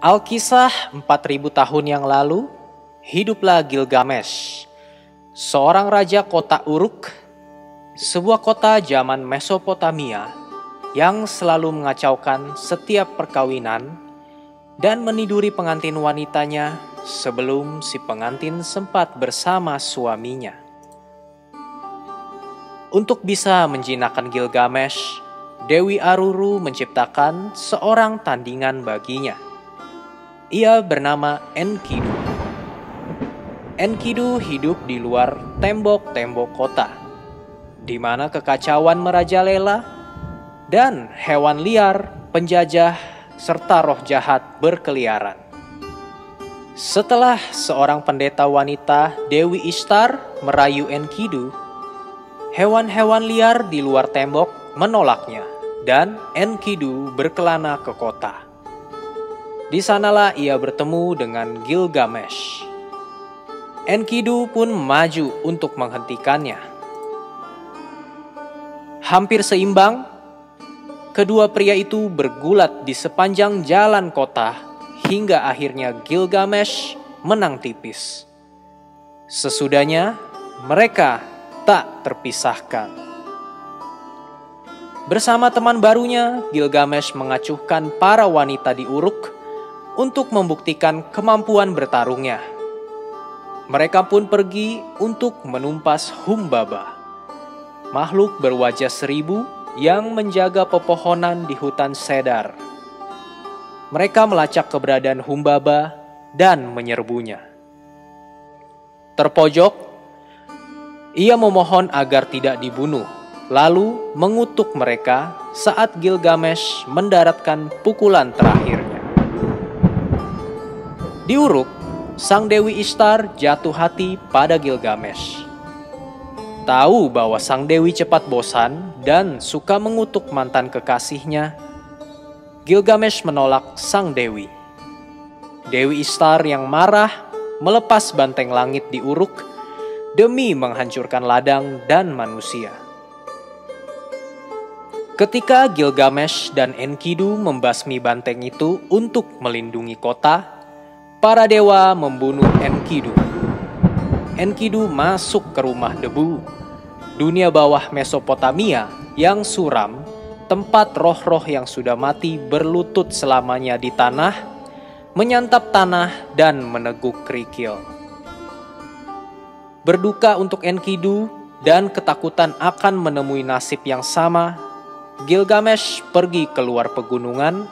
Alkisah 4000 tahun yang lalu, hiduplah Gilgamesh, seorang raja kota Uruk, sebuah kota zaman Mesopotamia yang selalu mengacaukan setiap perkawinan dan meniduri pengantin wanitanya sebelum si pengantin sempat bersama suaminya. Untuk bisa menjinakkan Gilgamesh, Dewi Aruru menciptakan seorang tandingan baginya. Ia bernama Enkidu. Enkidu hidup di luar tembok-tembok kota, di mana kekacauan merajalela dan hewan liar, penjajah, serta roh jahat berkeliaran. Setelah seorang pendeta wanita, Dewi Ishtar, merayu Enkidu, hewan-hewan liar di luar tembok menolaknya, dan Enkidu berkelana ke kota. Di sanalah ia bertemu dengan Gilgamesh. Enkidu pun maju untuk menghentikannya. Hampir seimbang, kedua pria itu bergulat di sepanjang jalan kota hingga akhirnya Gilgamesh menang tipis. Sesudahnya, mereka tak terpisahkan. Bersama teman barunya, Gilgamesh mengacuhkan para wanita di Uruk untuk membuktikan kemampuan bertarungnya. Mereka pun pergi untuk menumpas Humbaba, makhluk berwajah 1000 yang menjaga pepohonan di hutan Cedar. Mereka melacak keberadaan Humbaba dan menyerbunya. Terpojok, ia memohon agar tidak dibunuh, lalu mengutuk mereka saat Gilgamesh mendaratkan pukulan terakhirnya. Di Uruk, sang Dewi Ishtar jatuh hati pada Gilgamesh. Tahu bahwa sang Dewi cepat bosan dan suka mengutuk mantan kekasihnya, Gilgamesh menolak sang Dewi. Dewi Ishtar yang marah melepas banteng langit di Uruk demi menghancurkan ladang dan manusia. Ketika Gilgamesh dan Enkidu membasmi banteng itu untuk melindungi kota, para dewa membunuh Enkidu. Enkidu masuk ke rumah debu, dunia bawah Mesopotamia yang suram, tempat roh-roh yang sudah mati berlutut selamanya di tanah, menyantap tanah dan meneguk kerikil. Berduka untuk Enkidu dan ketakutan akan menemui nasib yang sama, Gilgamesh pergi keluar pegunungan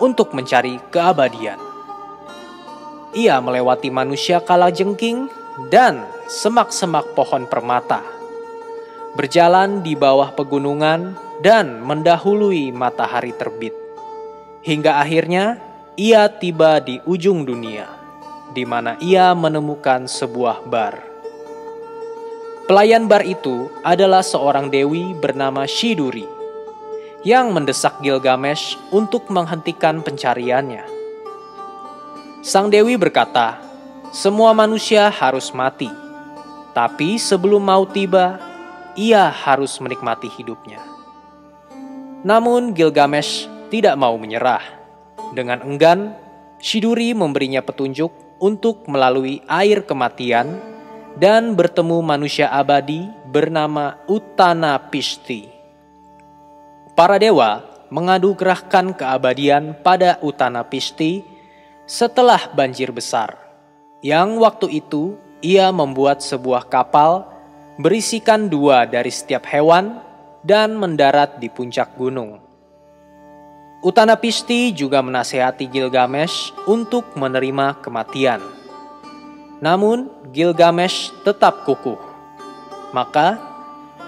untuk mencari keabadian. Ia melewati manusia kalajengking dan semak-semak pohon permata, berjalan di bawah pegunungan dan mendahului matahari terbit. Hingga akhirnya ia tiba di ujung dunia, di mana ia menemukan sebuah bar. Pelayan bar itu adalah seorang dewi bernama Shiduri, yang mendesak Gilgamesh untuk menghentikan pencariannya. Sang Dewi berkata, semua manusia harus mati, tapi sebelum mau tiba, ia harus menikmati hidupnya. Namun Gilgamesh tidak mau menyerah. Dengan enggan, Shiduri memberinya petunjuk untuk melalui air kematian dan bertemu manusia abadi bernama Utanapishti. Para dewa menganugerahkan keabadian pada Utanapishti setelah banjir besar, yang waktu itu ia membuat sebuah kapal berisikan 2 dari setiap hewan dan mendarat di puncak gunung. Utanapishti juga menasihati Gilgamesh untuk menerima kematian. Namun Gilgamesh tetap kukuh. Maka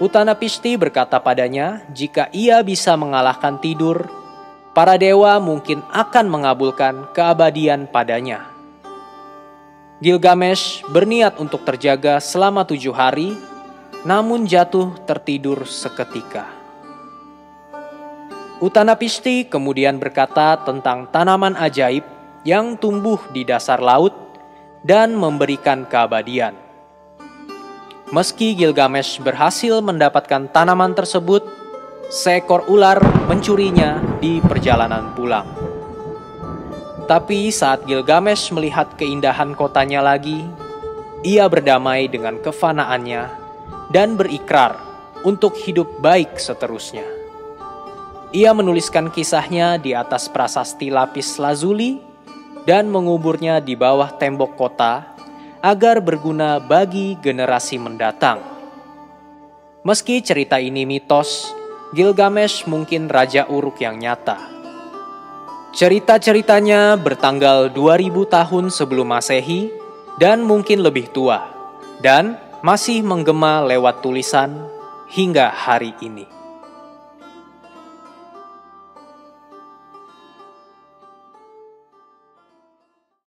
Utanapishti berkata padanya, jika ia bisa mengalahkan tidur, para dewa mungkin akan mengabulkan keabadian padanya. Gilgamesh berniat untuk terjaga selama 7 hari, namun jatuh tertidur seketika. Utanapishti kemudian berkata tentang tanaman ajaib yang tumbuh di dasar laut dan memberikan keabadian. Meski Gilgamesh berhasil mendapatkan tanaman tersebut, seekor ular mencurinya di perjalanan pulang. Tapi saat Gilgamesh melihat keindahan kotanya lagi, ia berdamai dengan kefanaannya dan berikrar untuk hidup baik seterusnya. Ia menuliskan kisahnya di atas prasasti lapis lazuli dan menguburnya di bawah tembok kota agar berguna bagi generasi mendatang. Meski cerita ini mitos, Gilgamesh mungkin Raja Uruk yang nyata. Cerita-ceritanya bertanggal 2000 tahun sebelum Masehi dan mungkin lebih tua, dan masih menggema lewat tulisan hingga hari ini.